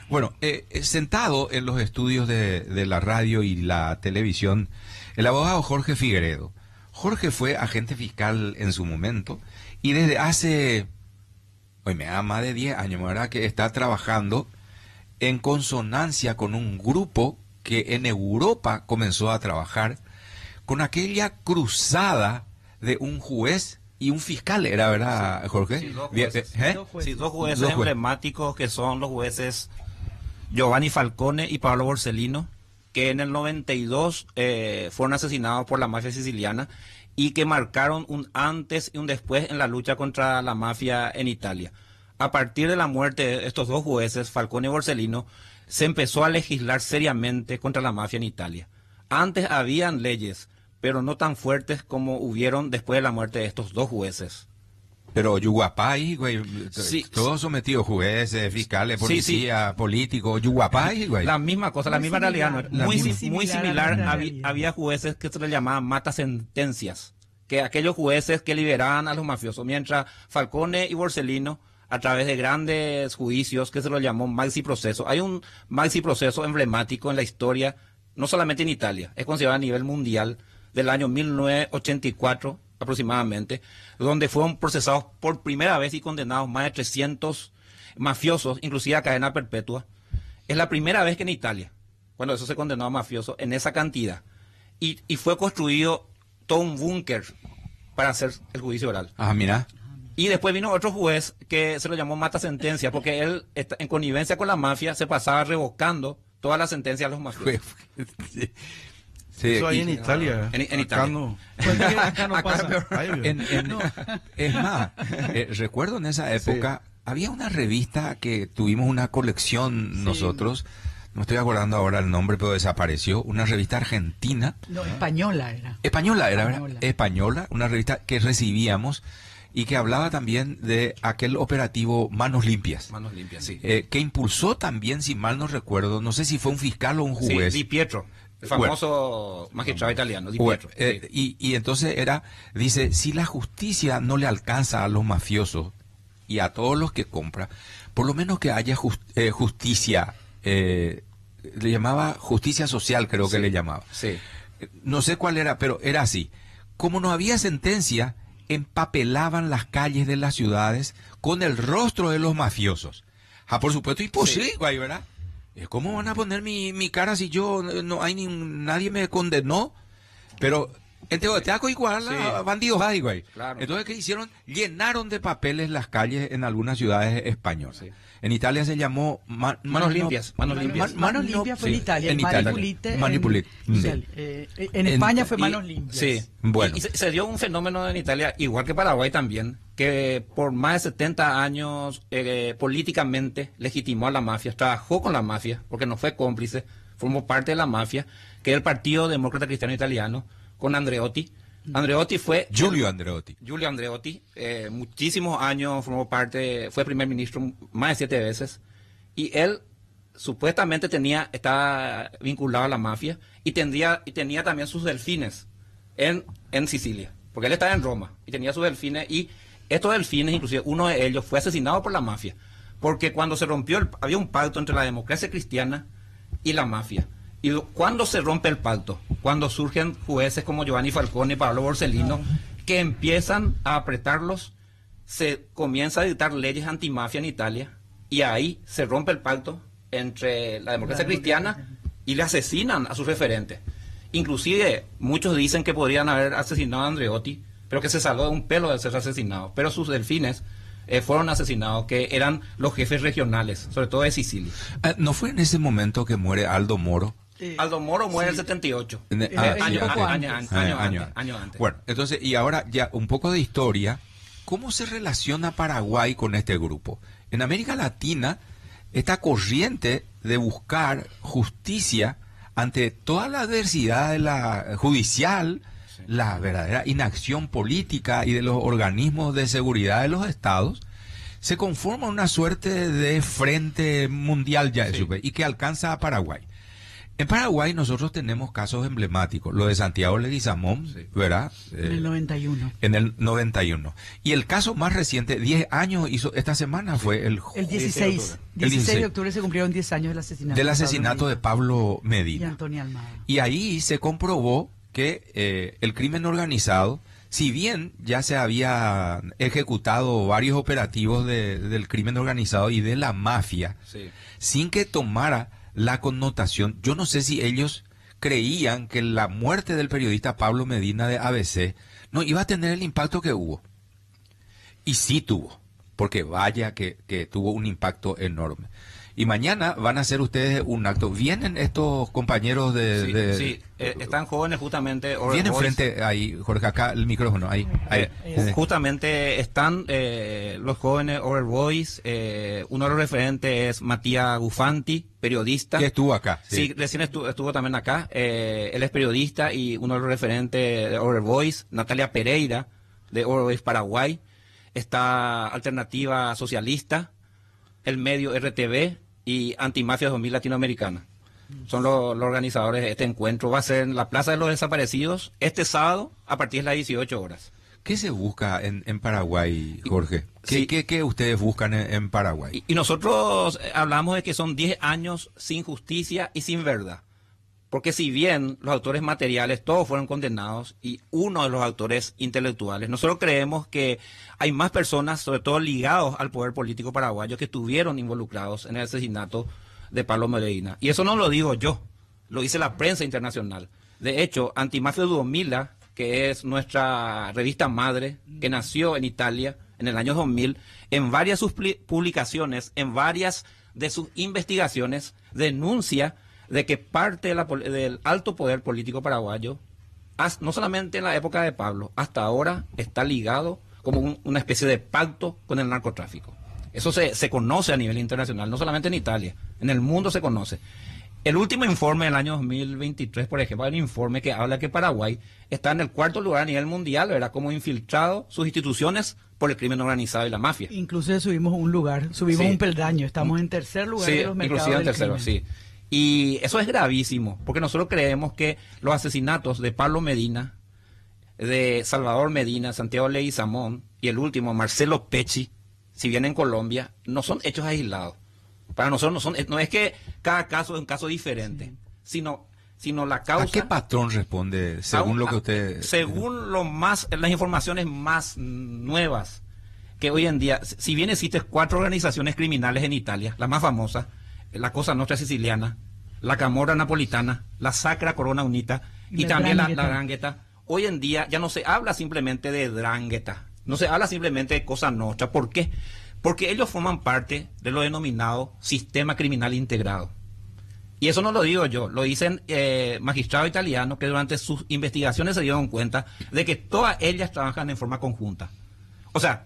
Bueno, sentado en los estudios de la radio y la televisión, el abogado Jorge Figueredo. Jorge fue agente fiscal en su momento y desde hace, hoy me da más de 10 años, ¿verdad?, que está trabajando en consonancia con un grupo que en Europa comenzó a trabajar con aquella cruzada de un juez y un fiscal, ¿era verdad, Jorge? Sí, dos jueces, sí, dos jueces emblemáticos que son los jueces Giovanni Falcone y Paolo Borsellino, que en el 92 fueron asesinados por la mafia siciliana y que marcaron un antes y un después en la lucha contra la mafia en Italia. A partir de la muerte de estos dos jueces, Falcone y Borsellino, se empezó a legislar seriamente contra la mafia en Italia. Antes habían leyes, pero no tan fuertes como hubieron después de la muerte de estos dos jueces. Pero Yuguapay, güey, sí, todos sometidos, jueces, fiscales, policía, políticos, Yuguapay, güey. La misma cosa, la misma realidad, ¿no? Muy similar, había jueces que se les llamaban matasentencias, que aquellos jueces que liberaban a los mafiosos, mientras Falcone y Borsellino, a través de grandes juicios que se los llamó maxi proceso. Hay un maxi proceso emblemático en la historia, no solamente en Italia, es considerado a nivel mundial, del año 1984 aproximadamente, donde fueron procesados por primera vez y condenados más de 300 mafiosos, inclusive a cadena perpetua. Es la primera vez que en Italia, cuando eso se condenó a mafiosos, en esa cantidad. Y fue construido todo un búnker para hacer el juicio oral. Ah, mira. Y después vino otro juez que se lo llamó mata sentencia, porque él, en connivencia con la mafia, se pasaba revocando todas las sentencias a los mafiosos. Sí, eso hay en Italia. En Italia. No. Acá no pasa. Es más, recuerdo en esa época, había una revista que tuvimos una colección nosotros, no estoy acordando ahora el nombre, pero desapareció, una revista argentina. No, española era. Española era, ¿verdad? Española, una revista que recibíamos y que hablaba también de aquel operativo Manos Limpias. Manos Limpias, sí. Que impulsó también, si mal no recuerdo, no sé si fue un fiscal o un juez. Sí, Di Pietro. El famoso magistrado italiano, Di Pietro. Y entonces dice, si la justicia no le alcanza a los mafiosos y a todos los que compra, por lo menos que haya justicia, le llamaba justicia social, creo que le llamaba. Sí. No sé cuál era, pero era así. Como no había sentencia, empapelaban las calles de las ciudades con el rostro de los mafiosos. Ah, por supuesto, imposible, ¿verdad? ¿Cómo van a poner mi cara si yo no hay nadie me condenó? Pero en Teotihuacán igual bandidos hay, güey. Claro. Entonces, ¿qué hicieron? Llenaron de papeles las calles en algunas ciudades españolas. Sí. En Italia se llamó Manos Limpias. Manos Limpias fue en Italia. En Italia. Manipulite. En España fue Manos Limpias. Sí. Bueno. Y se dio un fenómeno en Italia, igual que Paraguay también, que por más de 70 años políticamente legitimó a la mafia, trabajó con la mafia, porque no fue cómplice, formó parte de la mafia, que es el Partido Demócrata Cristiano Italiano, con Andreotti. Andreotti fue... Giulio Andreotti, muchísimos años formó parte, fue primer ministro más de 7 veces, y él supuestamente estaba vinculado a la mafia, y tenía también sus delfines en Sicilia, porque él estaba en Roma, y tenía sus delfines, y estos delfines, inclusive uno de ellos, fue asesinado por la mafia, porque cuando se rompió, había un pacto entre la democracia cristiana y la mafia. Y cuando se rompe el pacto, cuando surgen jueces como Giovanni Falcone y Paolo Borsellino, que empiezan a apretarlos, se comienza a dictar leyes antimafia en Italia, y ahí se rompe el pacto entre la democracia cristiana y le asesinan a sus referentes. Inclusive muchos dicen que podrían haber asesinado a Andreotti, pero que se salvó de un pelo de ser asesinado. Pero sus delfines fueron asesinados, que eran los jefes regionales, sobre todo de Sicilia. ¿No fue en ese momento que muere Aldo Moro? Aldo Moro muere en el 78. Año antes. Bueno, entonces, y ahora ya un poco de historia. ¿Cómo se relaciona Paraguay con este grupo? En América Latina, esta corriente de buscar justicia ante toda la adversidad de la judicial, la verdadera inacción política y de los organismos de seguridad de los estados, se conforma una suerte de frente mundial ya, y que alcanza a Paraguay. En Paraguay nosotros tenemos casos emblemáticos, lo de Santiago Leguizamón, sí, ¿verdad? En el 91. En el 91. Y el caso más reciente, 10 años hizo, esta semana fue el 16. 16 de octubre se cumplieron 10 años del asesinato de Pablo Medina. Y Antonio Almada. Y ahí se comprobó que el crimen organizado, si bien ya se había ejecutado varios operativos del crimen organizado y de la mafia, sí, sin que tomara la connotación, yo no sé si ellos creían que la muerte del periodista Pablo Medina de ABC no iba a tener el impacto que hubo. Y sí tuvo, porque vaya que tuvo un impacto enorme. Y mañana van a hacer ustedes un acto. ¿Vienen estos compañeros Sí, están jóvenes justamente. Vienen frente ahí, Jorge, acá el micrófono, ahí. Justamente están los jóvenes Over Boys. Uno de los referentes es Matías Gufanti, periodista. Que estuvo acá. Sí, recién estuvo también acá. Él es periodista y uno de los referentes de Over Boys, Natalia Pereira, de Over Boys Paraguay. Está Alternativa Socialista, el medio RTV y Antimafia 2000 Latinoamericana. Son los organizadores de este encuentro. Va a ser en la Plaza de los Desaparecidos este sábado a partir de las 18 horas. ¿Qué se busca en Paraguay, Jorge? ¿Qué ustedes buscan en Paraguay? Y nosotros hablamos de que son 10 años sin justicia y sin verdad. Porque si bien los autores materiales todos fueron condenados y uno de los autores intelectuales, nosotros creemos que hay más personas, sobre todo ligados al poder político paraguayo, que estuvieron involucrados en el asesinato de Pablo Medina. Y eso no lo digo yo, lo dice la prensa internacional. De hecho, Antimafia 2000, que es nuestra revista madre, que nació en Italia en el año 2000, en varias sus publicaciones, en varias de sus investigaciones, denuncia de que parte del alto poder político paraguayo, no solamente en la época de Pablo, hasta ahora está ligado como una especie de pacto con el narcotráfico. Eso se conoce a nivel internacional, no solamente en Italia, en el mundo se conoce. El último informe del año 2023, por ejemplo, hay un informe que habla que Paraguay está en el 4º lugar a nivel mundial, ¿verdad? Como infiltrado sus instituciones por el crimen organizado y la mafia. Incluso subimos un peldaño, estamos en tercer lugar de los mercados inclusive en tercero, crimen. Sí. Y eso es gravísimo, porque nosotros creemos que los asesinatos de Pablo Medina, de Salvador Medina, Santiago Leguizamón y el último, Marcelo Pecci, si bien en Colombia, no son hechos aislados. Para nosotros no es que cada caso es un caso diferente, sí, sino la causa. ¿A qué patrón responde según lo que usted? Según las informaciones más nuevas, que hoy en día, si bien existen 4 organizaciones criminales en Italia, la más famosa, la Cosa Nostra Siciliana, la Camorra Napolitana, la Sacra Corona Unita y también la Drangheta. Hoy en día ya no se habla simplemente de Drangheta, no se habla simplemente de Cosa Nostra. ¿Por qué? Porque ellos forman parte de lo denominado sistema criminal integrado. Y eso no lo digo yo, lo dicen magistrados italianos que durante sus investigaciones se dieron cuenta de que todas ellas trabajan en forma conjunta. O sea,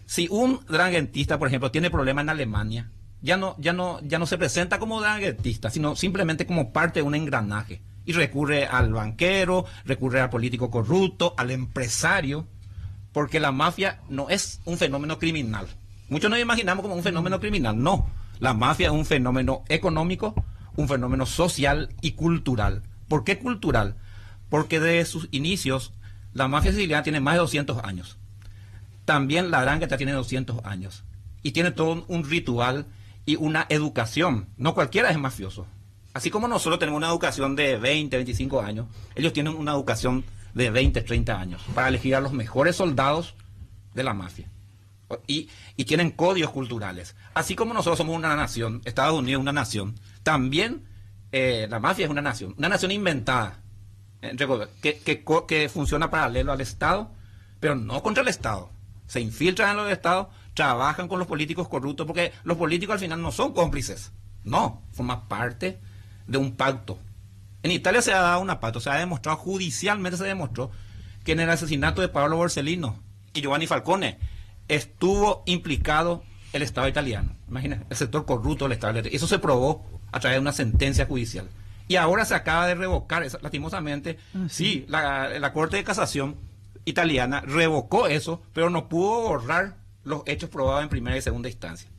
si un dranguetista, por ejemplo, tiene problemas en Alemania, ya no se presenta como dranguetista, sino simplemente como parte de un engranaje. Y recurre al banquero, recurre al político corrupto, al empresario, porque la mafia no es un fenómeno criminal. Muchos nos imaginamos como un fenómeno criminal. No, la mafia es un fenómeno económico, un fenómeno social y cultural. ¿Por qué cultural? Porque desde sus inicios la mafia siciliana tiene más de 200 años. También la Drangheta tiene 200 años. Y tiene todo un ritual y una educación. No cualquiera es mafioso. Así como nosotros tenemos una educación de 20, 25 años, ellos tienen una educación de 20, 30 años para elegir a los mejores soldados de la mafia. Y tienen códigos culturales. Así como nosotros somos una nación, Estados Unidos es una nación, también la mafia es una nación inventada, que funciona paralelo al Estado, pero no contra el Estado. Se infiltran en los Estados, trabajan con los políticos corruptos, porque los políticos al final no son cómplices, no, forman parte de un pacto. En Italia se ha dado un pacto, se ha demostrado, judicialmente se demostró, que en el asesinato de Paolo Borsellino y Giovanni Falcone estuvo implicado el Estado italiano. Imagínate, el sector corrupto del Estado italiano. Eso se probó a través de una sentencia judicial. Y ahora se acaba de revocar, lastimosamente, sí, la Corte de Casación italiana revocó eso, pero no pudo borrar los hechos probados en primera y segunda instancia.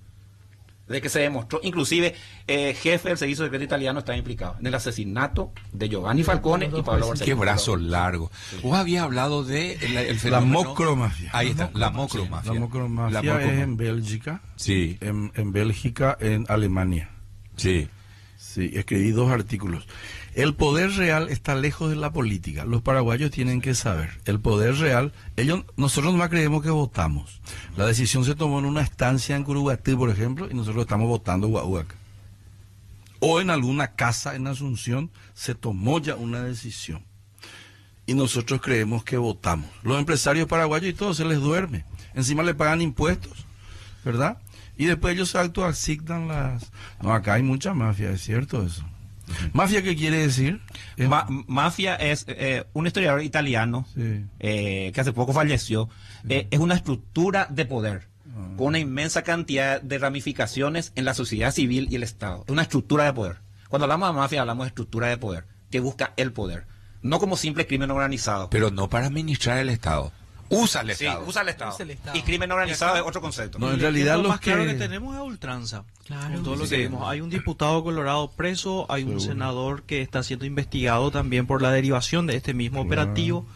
de que se demostró, inclusive jefe del servicio secreto italiano está implicado en el asesinato de Giovanni Falcone y Pablo Borsellino. Qué brazo largo. Vos habías hablado de el fenómeno... La mocromafia. Ahí está, la mocromafia. La mocromafia es en Bélgica. Sí. En Bélgica, en Alemania. Sí. Sí, escribí 2 artículos. El poder real está lejos de la política. Los paraguayos tienen que saber. El poder real, nosotros no creemos que votamos. La decisión se tomó en una estancia en Curuguatí, por ejemplo, y nosotros estamos votando Huahuaca. O en alguna casa en Asunción se tomó ya una decisión. Y nosotros creemos que votamos. Los empresarios paraguayos y todos se les duerme. Encima le pagan impuestos, ¿verdad? Y después ellos se autoasignan las... No, acá hay mucha mafia, ¿es cierto eso? ¿Mafia qué quiere decir? Mafia es un historiador italiano Sí. Que hace poco falleció. Es una estructura de poder con una inmensa cantidad de ramificaciones en la sociedad civil y el Estado. Es una estructura de poder. Cuando hablamos de mafia hablamos de estructura de poder que busca el poder, no como simple crimen organizado. Pero no para administrar el Estado. Usa el Estado. Sí, usa el Estado. Usa el Estado. Y crimen organizado es otro concepto. No, en realidad Lo los más claro que... que tenemos es a ultranza. Claro. Con todo lo Sí. que vemos. Hay un diputado colorado preso, hay un senador que está siendo investigado también por la derivación de este mismo operativo.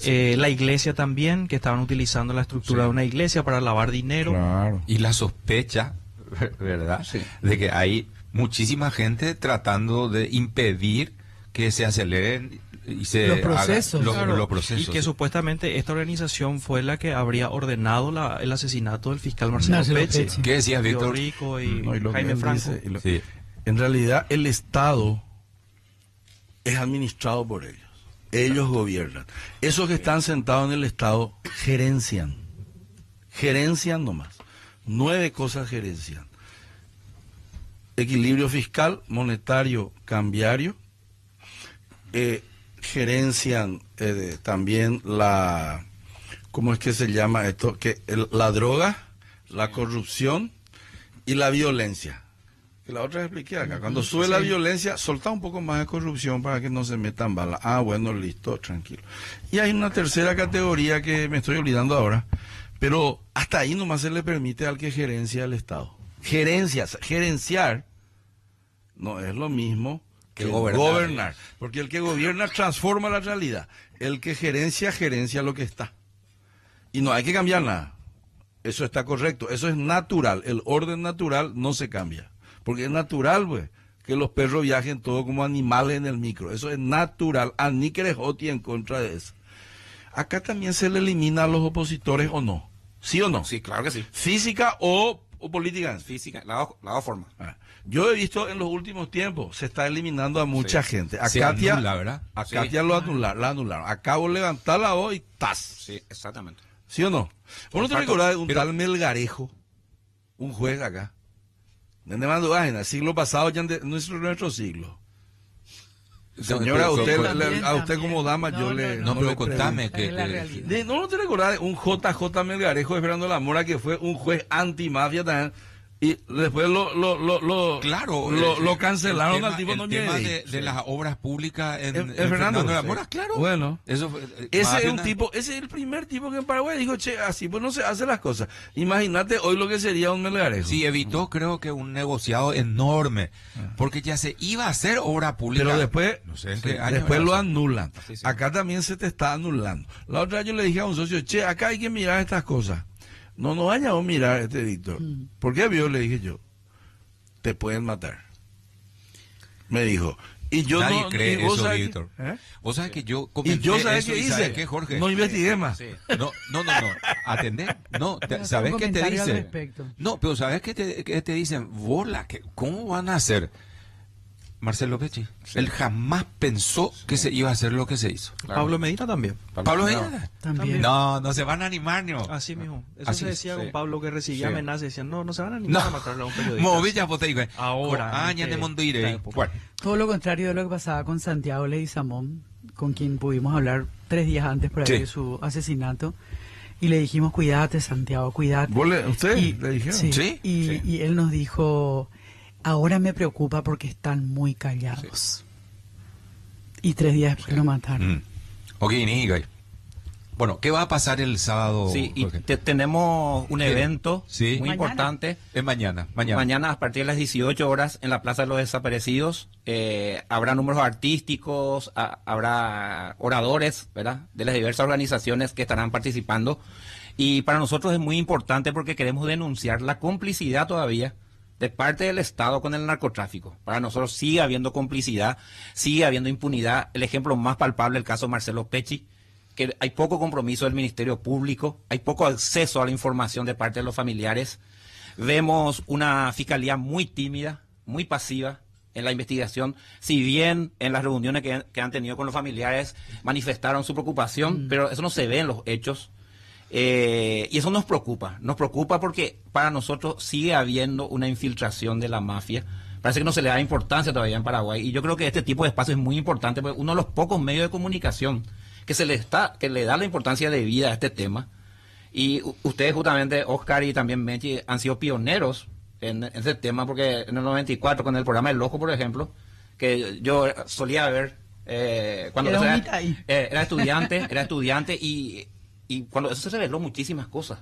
La iglesia también, que estaban utilizando la estructura de una iglesia para lavar dinero. Claro. Y la sospecha, ¿verdad? Sí. De que hay muchísima gente tratando de impedir que se aceleren y se Los procesos. hagan Claro, los procesos. y que supuestamente esta organización fue la que habría ordenado el asesinato del fiscal Marcelo Marcelo Pecci. Pecci. ¿Qué decías, Víctor? Rico y No, y lo que Jaime él Franco. dice, Sí. En realidad el Estado es administrado por ellos. Ellos gobiernan. Esos que están sentados en el Estado gerencian. Gerencian nomás. 9 cosas gerencian. Equilibrio fiscal, monetario, cambiario. Gerencian también la... ¿Cómo es que se llama esto? La droga, la corrupción y la violencia. Que la otra expliqué acá. Cuando sube la violencia, solta un poco más de corrupción para que no se metan balas. Ah, bueno, listo, tranquilo. Y hay una tercera categoría que me estoy olvidando ahora, pero hasta ahí nomás se le permite al que gerencia el Estado. Gerenciar no es lo mismo que gobernar. Porque el que gobierna transforma la realidad. El que gerencia lo que está. Y no hay que cambiar nada. Eso está correcto. Eso es natural. El orden natural no se cambia. Porque es natural, pues, que los perros viajen todo como animales en el micro. Eso es natural. A ni Querejoti en contra de eso. Acá también se le elimina a los opositores o no. ¿Sí o no? Sí, claro que sí. Física o política. Física, la dos formas. Yo he visto en los últimos tiempos, se está eliminando a mucha gente. A Se Katia, anula, ¿verdad? a Sí. Katia la anularon. Acabo de levantar la voz y ¡tas! Sí, exactamente. ¿Sí o no? ¿Vos no te Exacto. recordás de un Pero- tal Melgarejo? Un juez acá. De Nemanduágena, siglo pasado, ya en nuestro siglo. Señora, pero- usted, También, a usted también. como dama, No, yo le... No, pero le contame pregunto. que... Es la que- realidad. ¿No te recordás de un JJ Melgarejo esperando la mora que fue un juez antimafia también? Y después Claro, lo cancelaron el tema, al tipo, no el tema llegue. de las obras públicas en Fernando de la sí. Mora, claro. Bueno. Eso fue, Ese más es un una- tipo, ese es el primer tipo que en Paraguay dijo, che, así pues no se hacen las cosas. Imagínate hoy lo que sería un Melgarejo. Sí, evitó creo que un negociado enorme, porque ya se iba a hacer obra pública. Pero después, no sé en sí, qué año después era lo eso. anulan. Sí, sí. Acá también se te está anulando. La otra vez yo le dije a un socio, che, acá hay que mirar estas cosas. No vaya a mirar Víctor. ¿Por qué vio? Le dije yo. Te pueden matar. Me dijo. Y yo Nadie no cree y vos eso, sabés que- Víctor. ¿eh? Vos sabés que yo Y comenté yo sabés eso, qué y hice. ¿sabés qué, Jorge? No investigué más. Sí. No. Atendé. No, Hacer ¿sabes un qué te comentario al dicen? respecto. No, pero ¿sabes qué te dicen? Bola, ¿cómo van a hacer? Marcelo Pecci. Él jamás pensó que se iba a hacer lo que se hizo. Claro. Pablo Medina también. Pablo Medina. También. No se van a animar, ¿no? Así mismo. Eso Así se es, decía sí. con Pablo, que recibía Sí. amenazas. Decían, no se van a animar No. a matarle a un periodista. Movilla Poteico. Ahora, Aña de en Mondoire. esta época. Bueno, Todo lo contrario de lo que pasaba con Santiago Leguizamón, con quien pudimos hablar 3 días antes por ahí Sí. de su asesinato. Y le dijimos, cuídate, Santiago, cuídate. ¿Usted Y- le dijeron? Sí, Sí, y, sí. y él nos dijo, ahora me preocupa porque están muy callados. Y 3 días después lo mataron. Ok, Nigai. Bueno, ¿qué va a pasar el sábado? Sí, y Jorge? tenemos un evento Sí. muy Mañana. importante. Es mañana. Mañana a partir de las 18 horas en la Plaza de los Desaparecidos habrá números artísticos, habrá oradores, ¿verdad? De las diversas organizaciones que estarán participando. Y para nosotros es muy importante porque queremos denunciar la complicidad todavía de parte del Estado con el narcotráfico. Para nosotros sigue habiendo complicidad, sigue habiendo impunidad. El ejemplo más palpable, el caso Marcelo Pecci, que hay poco compromiso del Ministerio Público, hay poco acceso a la información de parte de los familiares. Vemos una fiscalía muy tímida, muy pasiva en la investigación. Si bien en las reuniones que han tenido con los familiares manifestaron su preocupación, pero eso no se ve en los hechos. Y eso nos preocupa porque para nosotros sigue habiendo una infiltración de la mafia. Parece que no se le da importancia todavía en Paraguay, y yo creo que este tipo de espacio es muy importante porque uno de los pocos medios de comunicación que le da la importancia de vida a este tema. Y ustedes justamente, Oscar y también Mechi, han sido pioneros en ese tema, porque en el 94 con el programa El Ojo, por ejemplo, que yo solía ver cuando era estudiante y cuando eso se reveló muchísimas cosas.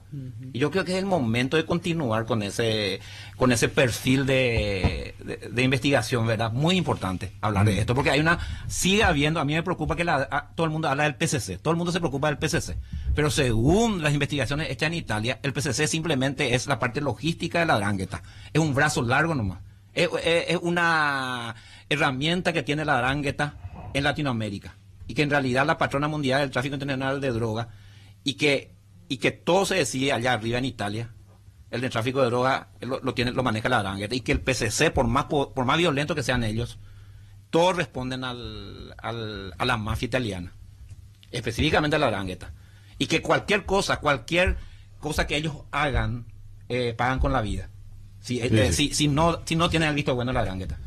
Y yo creo que es el momento de continuar con ese perfil de investigación, ¿verdad? Muy importante hablar de esto, porque sigue habiendo, a mí me preocupa que todo el mundo habla del PCC, todo el mundo se preocupa del PCC, pero según las investigaciones hechas en Italia, el PCC simplemente es la parte logística de la 'Ndrangheta, es un brazo largo nomás, es una herramienta que tiene la 'Ndrangheta en Latinoamérica, y que en realidad la patrona mundial del tráfico internacional de droga, y que todo se decide allá arriba en Italia. El de tráfico de droga lo maneja la 'Ndrangheta, y que el PCC, por más violento que sean ellos, todos responden a la mafia italiana, específicamente a la 'Ndrangheta, y que cualquier cosa que ellos hagan pagan con la vida si no tienen el visto bueno de la 'Ndrangheta.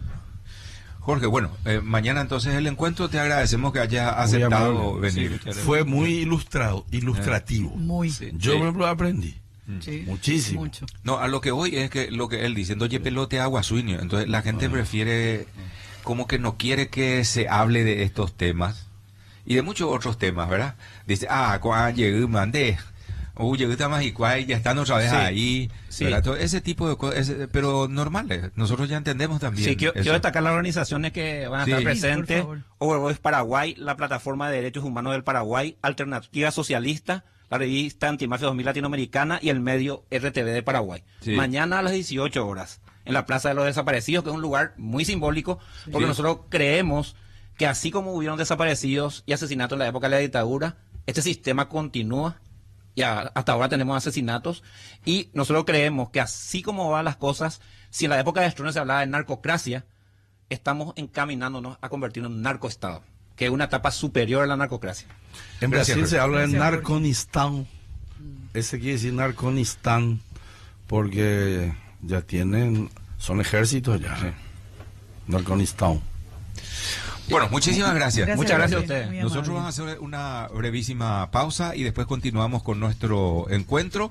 Jorge, bueno, mañana entonces el encuentro, te agradecemos que hayas aceptado venir. Sí, fue muy ilustrativo. Muy. Sí. Yo me lo aprendí. Sí, Muchísimo. mucho. No, a lo que voy es que lo que él dice, oye, pelote agua sueño. Entonces la gente prefiere, como que no quiere que se hable de estos temas y de muchos otros temas, ¿verdad? Dice, cuando llegué, mandé. Llegué más y ya están otra vez Sí, ahí, sí. ¿verdad? Todo ese tipo de cosas, pero normales. Nosotros ya entendemos también. Sí, quiero eso. destacar las organizaciones que van a estar Sí. presentes. Por Overvoice Paraguay, la Plataforma de Derechos Humanos del Paraguay, Alternativa Socialista, la revista Antimafia 2000 Latinoamericana y el medio RTV de Paraguay. Sí. Mañana a las 18 horas, en la Plaza de los Desaparecidos, que es un lugar muy simbólico, porque Sí. nosotros creemos que así como hubieron desaparecidos y asesinatos en la época de la dictadura, este sistema continúa. Hasta ahora tenemos asesinatos, y nosotros creemos que así como van las cosas, si en la época de Stroessner se hablaba de narcocracia, estamos encaminándonos a convertirnos en un narcoestado, que es una etapa superior a la narcocracia. En Gracias, Brasil se habla de Gracias, Jorge. Narconistán. Ese quiere decir Narconistán porque ya son ejércitos ya. Narconistán. Bueno, muchísimas gracias. Muchas gracias a Jorge. ustedes. Muy Nosotros amable. vamos a hacer una brevísima pausa y después continuamos con nuestro encuentro.